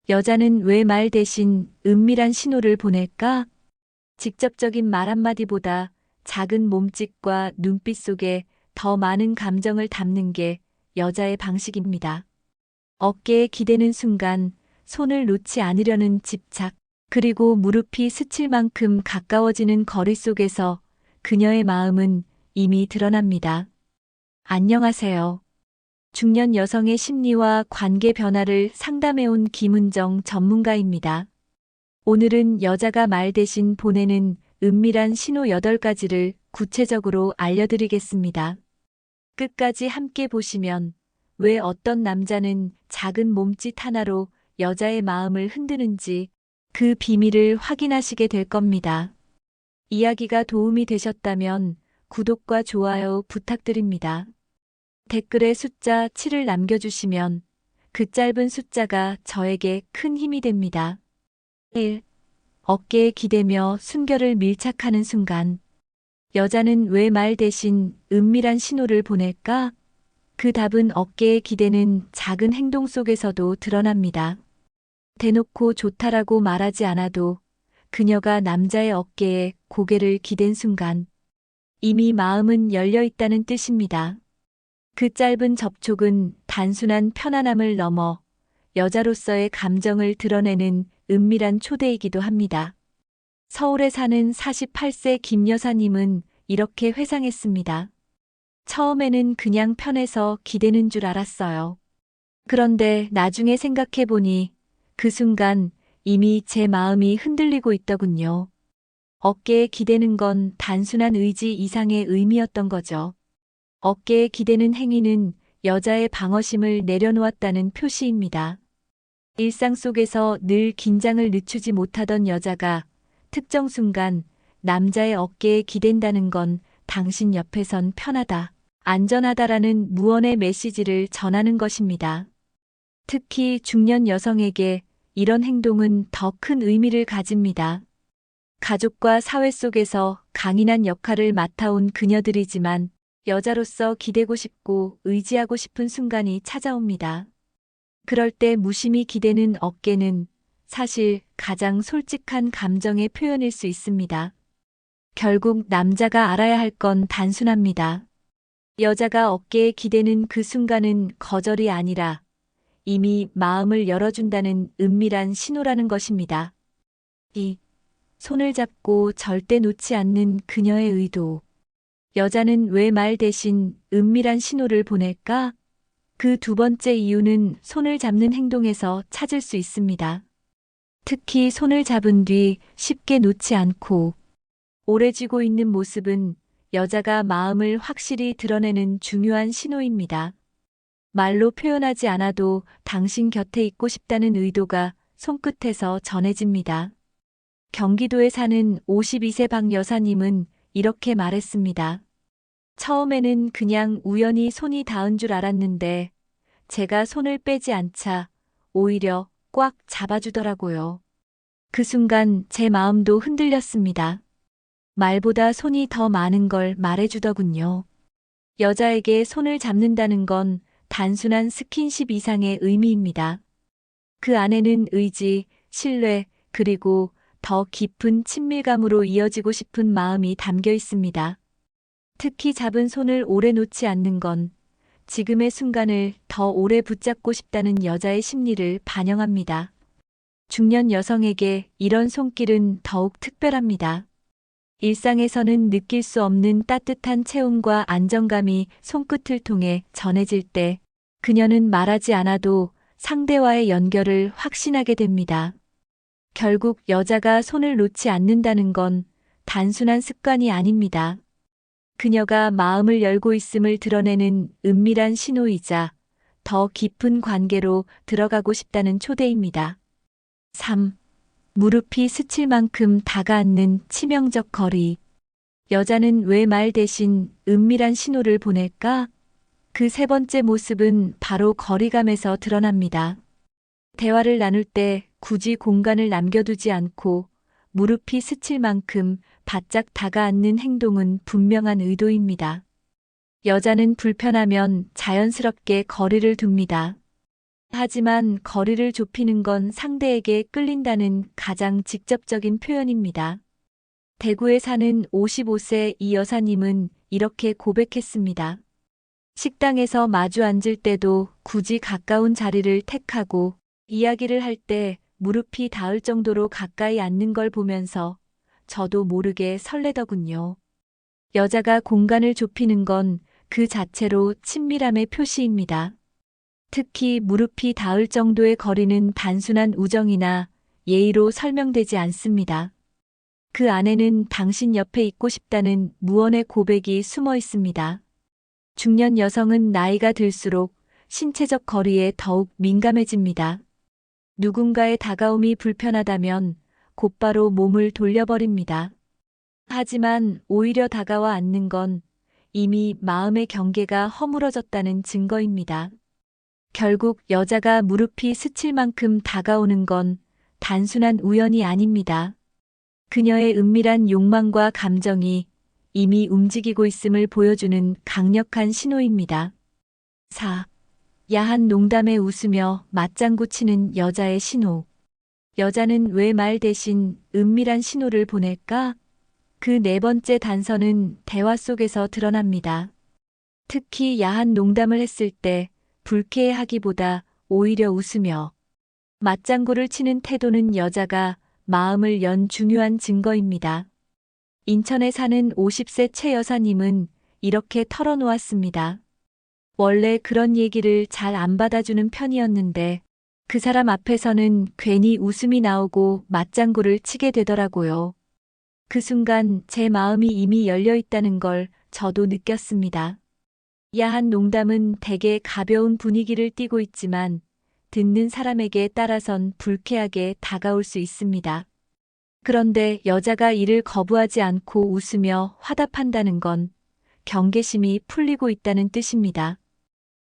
여자는 왜 말 대신 은밀한 신호를 보낼까? 직접적인 말 한마디보다 작은 몸짓과 눈빛 속에 더 많은 감정을 담는 게 여자의 방식입니다. 어깨에 기대는 순간 손을 놓지 않으려는 집착, 그리고 무릎이 스칠 만큼 가까워지는 거리 속에서 그녀의 마음은 이미 드러납니다. 안녕하세요. 중년 여성의 심리와 관계 변화를 상담해온 김은정 전문가입니다. 오늘은 여자가 말 대신 보내는 은밀한 신호 8가지를 구체적으로 알려드리겠습니다. 끝까지 함께 보시면 왜 어떤 남자는 작은 몸짓 하나로 여자의 마음을 흔드는지 그 비밀을 확인하시게 될 겁니다. 이야기가 도움이 되셨다면 구독과 좋아요 부탁드립니다. 댓글에 숫자 7을 남겨주시면 그 짧은 숫자가 저에게 큰 힘이 됩니다. 1. 어깨에 기대며 순결을 밀착하는 순간. 여자는 왜 말 대신 은밀한 신호를 보낼까? 그 답은 어깨에 기대는 작은 행동 속에서도 드러납니다. 대놓고 좋다라고 말하지 않아도 그녀가 남자의 어깨에 고개를 기댄 순간 이미 마음은 열려 있다는 뜻입니다. 그 짧은 접촉은 단순한 편안함을 넘어 여자로서의 감정을 드러내는 은밀한 초대이기도 합니다. 서울에 사는 48세 김 여사님은 이렇게 회상했습니다. 처음에는 그냥 편해서 기대는 줄 알았어요. 그런데 나중에 생각해보니 그 순간 이미 제 마음이 흔들리고 있더군요. 어깨에 기대는 건 단순한 의지 이상의 의미였던 거죠. 어깨에 기대는 행위는 여자의 방어심을 내려놓았다는 표시입니다. 일상 속에서 늘 긴장을 늦추지 못하던 여자가 특정 순간 남자의 어깨에 기댄다는 건 당신 옆에선 편하다, 안전하다라는 무언의 메시지를 전하는 것입니다. 특히 중년 여성에게 이런 행동은 더 큰 의미를 가집니다. 가족과 사회 속에서 강인한 역할을 맡아온 그녀들이지만 여자로서 기대고 싶고 의지하고 싶은 순간이 찾아옵니다. 그럴 때 무심히 기대는 어깨는 사실 가장 솔직한 감정의 표현일 수 있습니다. 결국 남자가 알아야 할 건 단순합니다. 여자가 어깨에 기대는 그 순간은 거절이 아니라 이미 마음을 열어준다는 은밀한 신호라는 것입니다. 2. 손을 잡고 절대 놓지 않는 그녀의 의도. 여자는 왜 말 대신 은밀한 신호를 보낼까? 그 두 번째 이유는 손을 잡는 행동에서 찾을 수 있습니다. 특히 손을 잡은 뒤 쉽게 놓지 않고 오래 쥐고 있는 모습은 여자가 마음을 확실히 드러내는 중요한 신호입니다. 말로 표현하지 않아도 당신 곁에 있고 싶다는 의도가 손끝에서 전해집니다. 경기도에 사는 52세 박 여사님은 이렇게 말했습니다. 처음에는 그냥 우연히 손이 닿은 줄 알았는데 제가 손을 빼지 않자 오히려 꽉 잡아주더라고요. 그 순간 제 마음도 흔들렸습니다. 말보다 손이 더 많은 걸 말해주더군요. 여자에게 손을 잡는다는 건 단순한 스킨십 이상의 의미입니다. 그 안에는 의지, 신뢰, 그리고 더 깊은 친밀감으로 이어지고 싶은 마음이 담겨 있습니다. 특히 잡은 손을 오래 놓지 않는 건 지금의 순간을 더 오래 붙잡고 싶다는 여자의 심리를 반영합니다. 중년 여성에게 이런 손길은 더욱 특별합니다. 일상에서는 느낄 수 없는 따뜻한 체온과 안정감이 손끝을 통해 전해질 때 그녀는 말하지 않아도 상대와의 연결을 확신하게 됩니다. 결국 여자가 손을 놓지 않는다는 건 단순한 습관이 아닙니다. 그녀가 마음을 열고 있음을 드러내는 은밀한 신호이자 더 깊은 관계로 들어가고 싶다는 초대입니다. 3. 무릎이 스칠 만큼 다가앉는 치명적 거리. 여자는 왜 말 대신 은밀한 신호를 보낼까? 그 세 번째 모습은 바로 거리감에서 드러납니다. 대화를 나눌 때 굳이 공간을 남겨두지 않고 무릎이 스칠 만큼 바짝 다가앉는 행동은 분명한 의도입니다. 여자는 불편하면 자연스럽게 거리를 둡니다. 하지만 거리를 좁히는 건 상대에게 끌린다는 가장 직접적인 표현입니다. 대구에 사는 55세 이 여사님은 이렇게 고백했습니다. 식당에서 마주 앉을 때도 굳이 가까운 자리를 택하고 이야기를 할 때 무릎이 닿을 정도로 가까이 앉는 걸 보면서 저도 모르게 설레더군요. 여자가 공간을 좁히는 건 그 자체로 친밀함의 표시입니다. 특히 무릎이 닿을 정도의 거리는 단순한 우정이나 예의로 설명되지 않습니다. 그 안에는 당신 옆에 있고 싶다는 무언의 고백이 숨어 있습니다. 중년 여성은 나이가 들수록 신체적 거리에 더욱 민감해집니다. 누군가의 다가옴이 불편하다면 곧바로 몸을 돌려버립니다. 하지만 오히려 다가와 앉는 건 이미 마음의 경계가 허물어졌다는 증거입니다. 결국 여자가 무릎이 스칠 만큼 다가오는 건 단순한 우연이 아닙니다. 그녀의 은밀한 욕망과 감정이 이미 움직이고 있음을 보여주는 강력한 신호입니다. 4. 야한 농담에 웃으며 맞장구 치는 여자의 신호. 여자는 왜 말 대신 은밀한 신호를 보낼까? 그 네 번째 단서는 대화 속에서 드러납니다. 특히 야한 농담을 했을 때 불쾌해하기보다 오히려 웃으며 맞장구를 치는 태도는 여자가 마음을 연 중요한 증거입니다. 인천에 사는 50세 최 여사님은 이렇게 털어놓았습니다. 원래 그런 얘기를 잘 안 받아주는 편이었는데 그 사람 앞에서는 괜히 웃음이 나오고 맞장구를 치게 되더라고요. 그 순간 제 마음이 이미 열려 있다는 걸 저도 느꼈습니다. 야한 농담은 대개 가벼운 분위기를 띠고 있지만 듣는 사람에게 따라선 불쾌하게 다가올 수 있습니다. 그런데 여자가 이를 거부하지 않고 웃으며 화답한다는 건 경계심이 풀리고 있다는 뜻입니다.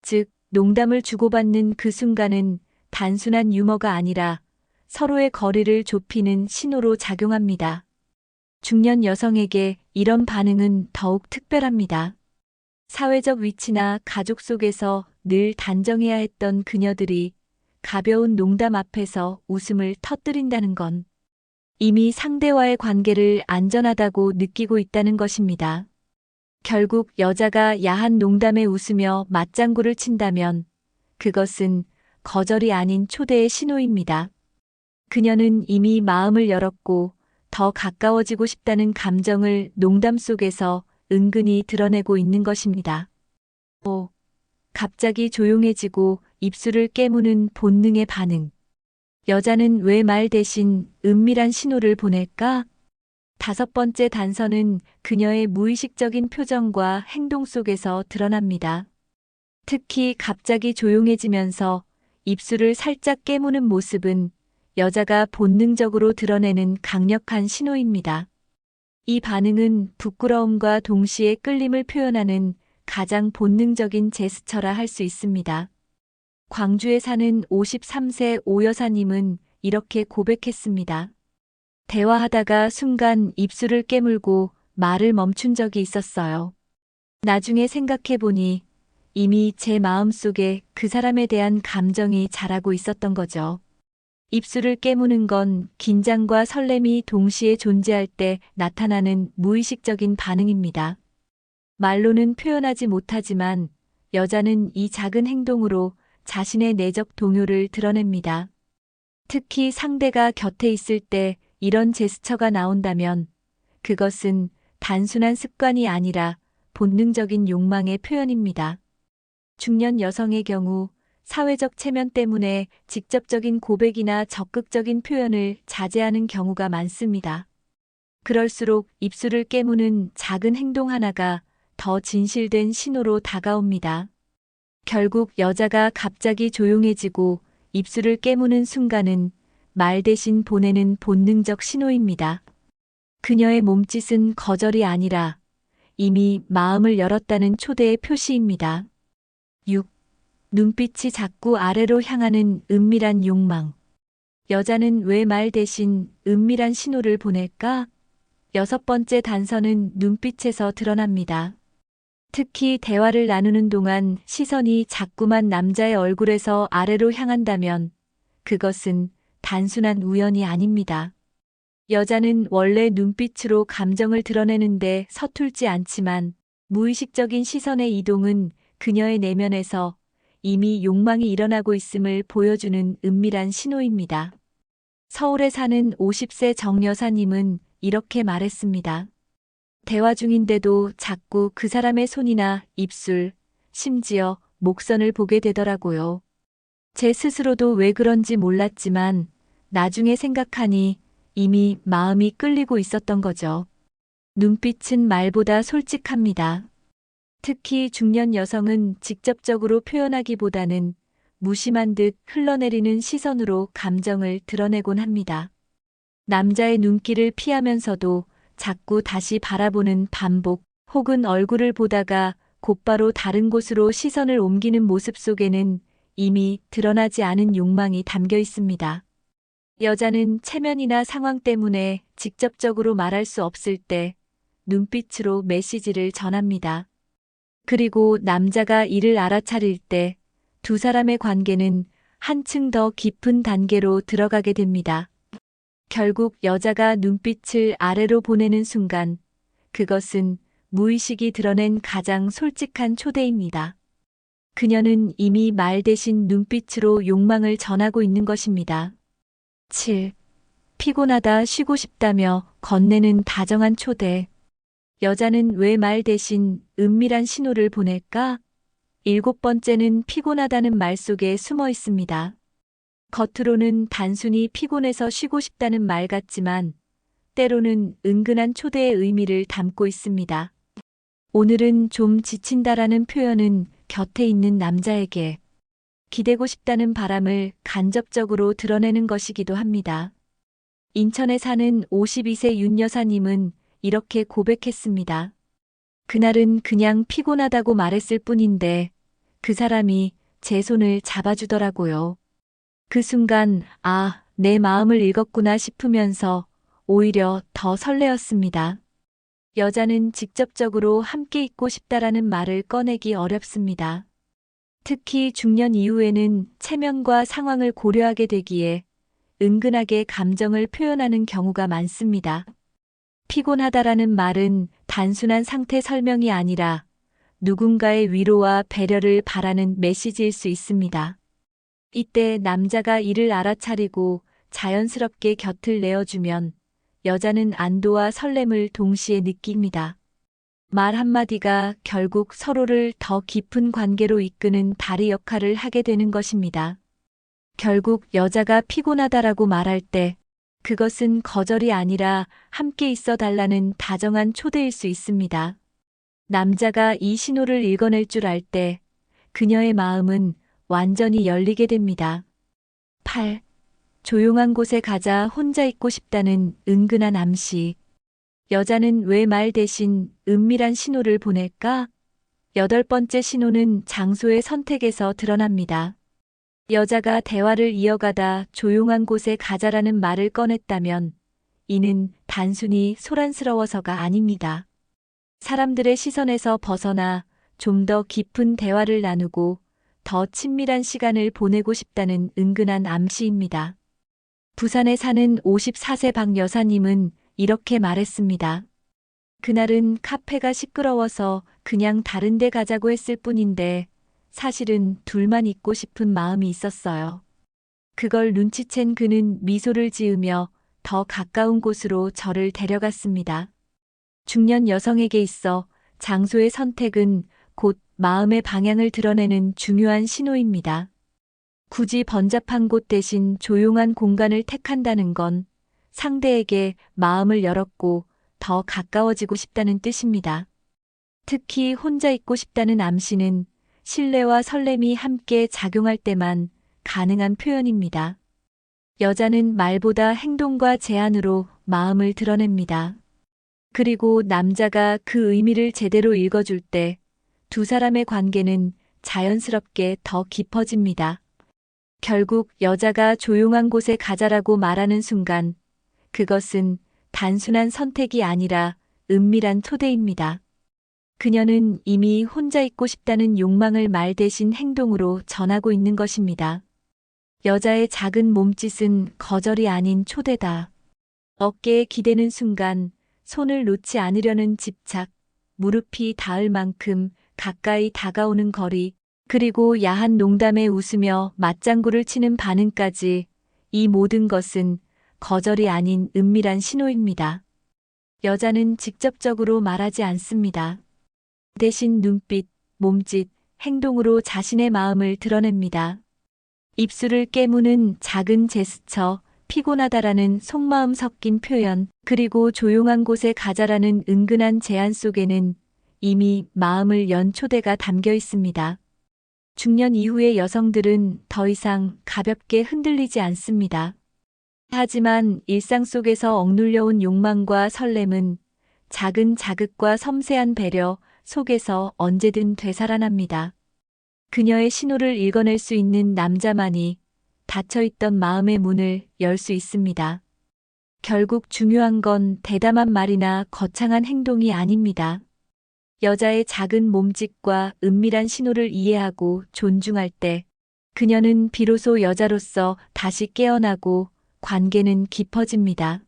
즉, 농담을 주고받는 그 순간은 단순한 유머가 아니라 서로의 거리를 좁히는 신호로 작용합니다. 중년 여성에게 이런 반응은 더욱 특별합니다. 사회적 위치나 가족 속에서 늘 단정해야 했던 그녀들이 가벼운 농담 앞에서 웃음을 터뜨린다는 건 이미 상대와의 관계를 안전하다고 느끼고 있다는 것입니다. 결국 여자가 야한 농담에 웃으며 맞장구를 친다면 그것은 거절이 아닌 초대의 신호입니다. 그녀는 이미 마음을 열었고 더 가까워지고 싶다는 감정을 농담 속에서 은근히 드러내고 있는 것입니다. 5. 갑자기 조용해지고 입술을 깨무는 본능의 반응. 여자는 왜 말 대신 은밀한 신호를 보낼까? 다섯 번째 단서는 그녀의 무의식적인 표정과 행동 속에서 드러납니다. 특히 갑자기 조용해지면서 입술을 살짝 깨무는 모습은 여자가 본능적으로 드러내는 강력한 신호입니다. 이 반응은 부끄러움과 동시에 끌림을 표현하는 가장 본능적인 제스처라 할 수 있습니다. 광주에 사는 53세 오 여사님은 이렇게 고백했습니다. 대화하다가 순간 입술을 깨물고 말을 멈춘 적이 있었어요. 나중에 생각해보니 이미 제 마음속에 그 사람에 대한 감정이 자라고 있었던 거죠. 입술을 깨무는 건 긴장과 설렘이 동시에 존재할 때 나타나는 무의식적인 반응입니다. 말로는 표현하지 못하지만 여자는 이 작은 행동으로 자신의 내적 동요를 드러냅니다. 특히 상대가 곁에 있을 때 이런 제스처가 나온다면 그것은 단순한 습관이 아니라 본능적인 욕망의 표현입니다. 중년 여성의 경우 사회적 체면 때문에 직접적인 고백이나 적극적인 표현을 자제하는 경우가 많습니다. 그럴수록 입술을 깨무는 작은 행동 하나가 더 진실된 신호로 다가옵니다. 결국 여자가 갑자기 조용해지고 입술을 깨무는 순간은 말 대신 보내는 본능적 신호입니다. 그녀의 몸짓은 거절이 아니라 이미 마음을 열었다는 초대의 표시입니다. 6. 눈빛이 자꾸 아래로 향하는 은밀한 욕망. 여자는 왜 말 대신 은밀한 신호를 보낼까? 여섯 번째 단서는 눈빛에서 드러납니다. 특히 대화를 나누는 동안 시선이 자꾸만 남자의 얼굴에서 아래로 향한다면 그것은 단순한 우연이 아닙니다. 여자는 원래 눈빛으로 감정을 드러내는데 서툴지 않지만 무의식적인 시선의 이동은 그녀의 내면에서 이미 욕망이 일어나고 있음을 보여주는 은밀한 신호입니다. 서울에 사는 50세 정 여사님은 이렇게 말했습니다. 대화 중인데도 자꾸 그 사람의 손이나 입술, 심지어 목선을 보게 되더라고요. 제 스스로도 왜 그런지 몰랐지만 나중에 생각하니 이미 마음이 끌리고 있었던 거죠. 눈빛은 말보다 솔직합니다. 특히 중년 여성은 직접적으로 표현하기보다는 무심한 듯 흘러내리는 시선으로 감정을 드러내곤 합니다. 남자의 눈길을 피하면서도 자꾸 다시 바라보는 반복, 혹은 얼굴을 보다가 곧바로 다른 곳으로 시선을 옮기는 모습 속에는 이미 드러나지 않은 욕망이 담겨 있습니다. 여자는 체면이나 상황 때문에 직접적으로 말할 수 없을 때 눈빛으로 메시지를 전합니다. 그리고 남자가 이를 알아차릴 때 두 사람의 관계는 한층 더 깊은 단계로 들어가게 됩니다. 결국 여자가 눈빛을 아래로 보내는 순간 그것은 무의식이 드러낸 가장 솔직한 초대입니다. 그녀는 이미 말 대신 눈빛으로 욕망을 전하고 있는 것입니다. 7. 피곤하다 쉬고 싶다며 건네는 다정한 초대. 여자는 왜 말 대신 은밀한 신호를 보낼까? 7번째는 피곤하다는 말 속에 숨어 있습니다. 겉으로는 단순히 피곤해서 쉬고 싶다는 말 같지만 때로는 은근한 초대의 의미를 담고 있습니다. 오늘은 좀 지친다라는 표현은 곁에 있는 남자에게 기대고 싶다는 바람을 간접적으로 드러내는 것이기도 합니다. 인천에 사는 52세 윤 여사님은 이렇게 고백했습니다. 그날은 그냥 피곤하다고 말했을 뿐인데 그 사람이 제 손을 잡아주더라고요. 그 순간 내 마음을 읽었구나 싶으면서 오히려 더 설레었습니다. 여자는 직접적으로 함께 있고 싶다라는 말을 꺼내기 어렵습니다. 특히 중년 이후에는 체면과 상황을 고려하게 되기에 은근하게 감정을 표현하는 경우가 많습니다. 피곤하다라는 말은 단순한 상태 설명이 아니라 누군가의 위로와 배려를 바라는 메시지일 수 있습니다. 이때 남자가 이를 알아차리고 자연스럽게 곁을 내어주면 여자는 안도와 설렘을 동시에 느낍니다. 말 한마디가 결국 서로를 더 깊은 관계로 이끄는 다리 역할을 하게 되는 것입니다. 결국 여자가 피곤하다라고 말할 때 그것은 거절이 아니라 함께 있어 달라는 다정한 초대일 수 있습니다. 남자가 이 신호를 읽어낼 줄 알 때 그녀의 마음은 완전히 열리게 됩니다. 8. 조용한 곳에 가자 혼자 있고 싶다는 은근한 암시. 여자는 왜 말 대신 은밀한 신호를 보낼까? 8번째 신호는 장소의 선택에서 드러납니다. 여자가 대화를 이어가다 조용한 곳에 가자라는 말을 꺼냈다면 이는 단순히 소란스러워서가 아닙니다. 사람들의 시선에서 벗어나 좀 더 깊은 대화를 나누고 더 친밀한 시간을 보내고 싶다는 은근한 암시입니다. 부산에 사는 54세 박 여사님은 이렇게 말했습니다. 그날은 카페가 시끄러워서 그냥 다른 데 가자고 했을 뿐인데 사실은 둘만 있고 싶은 마음이 있었어요. 그걸 눈치챈 그는 미소를 지으며 더 가까운 곳으로 저를 데려갔습니다. 중년 여성에게 있어 장소의 선택은 곧 마음의 방향을 드러내는 중요한 신호입니다. 굳이 번잡한 곳 대신 조용한 공간을 택한다는 건 상대에게 마음을 열었고 더 가까워지고 싶다는 뜻입니다. 특히 혼자 있고 싶다는 암시는 신뢰와 설렘이 함께 작용할 때만 가능한 표현입니다. 여자는 말보다 행동과 제안으로 마음을 드러냅니다. 그리고 남자가 그 의미를 제대로 읽어줄 때 두 사람의 관계는 자연스럽게 더 깊어집니다. 결국 여자가 조용한 곳에 가자라고 말하는 순간 그것은 단순한 선택이 아니라 은밀한 초대입니다. 그녀는 이미 혼자 있고 싶다는 욕망을 말 대신 행동으로 전하고 있는 것입니다. 여자의 작은 몸짓은 거절이 아닌 초대다. 어깨에 기대는 순간 손을 놓지 않으려는 집착, 무릎이 닿을 만큼 가까이 다가오는 거리, 그리고 야한 농담에 웃으며 맞장구를 치는 반응까지 이 모든 것은 거절이 아닌 은밀한 신호입니다. 여자는 직접적으로 말하지 않습니다. 대신 눈빛, 몸짓, 행동으로 자신의 마음을 드러냅니다. 입술을 깨무는 작은 제스처, 피곤하다라는 속마음 섞인 표현, 그리고 조용한 곳에 가자라는 은근한 제안 속에는 이미 마음을 연 초대가 담겨 있습니다. 중년 이후의 여성들은 더 이상 가볍게 흔들리지 않습니다. 하지만 일상 속에서 억눌려온 욕망과 설렘은 작은 자극과 섬세한 배려 속에서 언제든 되살아납니다. 그녀의 신호를 읽어낼 수 있는 남자만이 닫혀있던 마음의 문을 열 수 있습니다. 결국 중요한 건 대담한 말이나 거창한 행동이 아닙니다. 여자의 작은 몸짓과 은밀한 신호를 이해하고 존중할 때 그녀는 비로소 여자로서 다시 깨어나고 관계는 깊어집니다.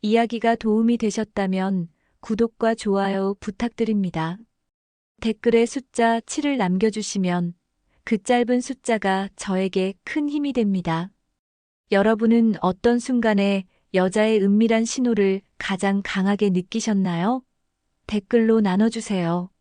이야기가 도움이 되셨다면 구독과 좋아요 부탁드립니다. 댓글에 숫자 7을 남겨주시면 그 짧은 숫자가 저에게 큰 힘이 됩니다. 여러분은 어떤 순간에 여자의 은밀한 신호를 가장 강하게 느끼셨나요? 댓글로 나눠주세요.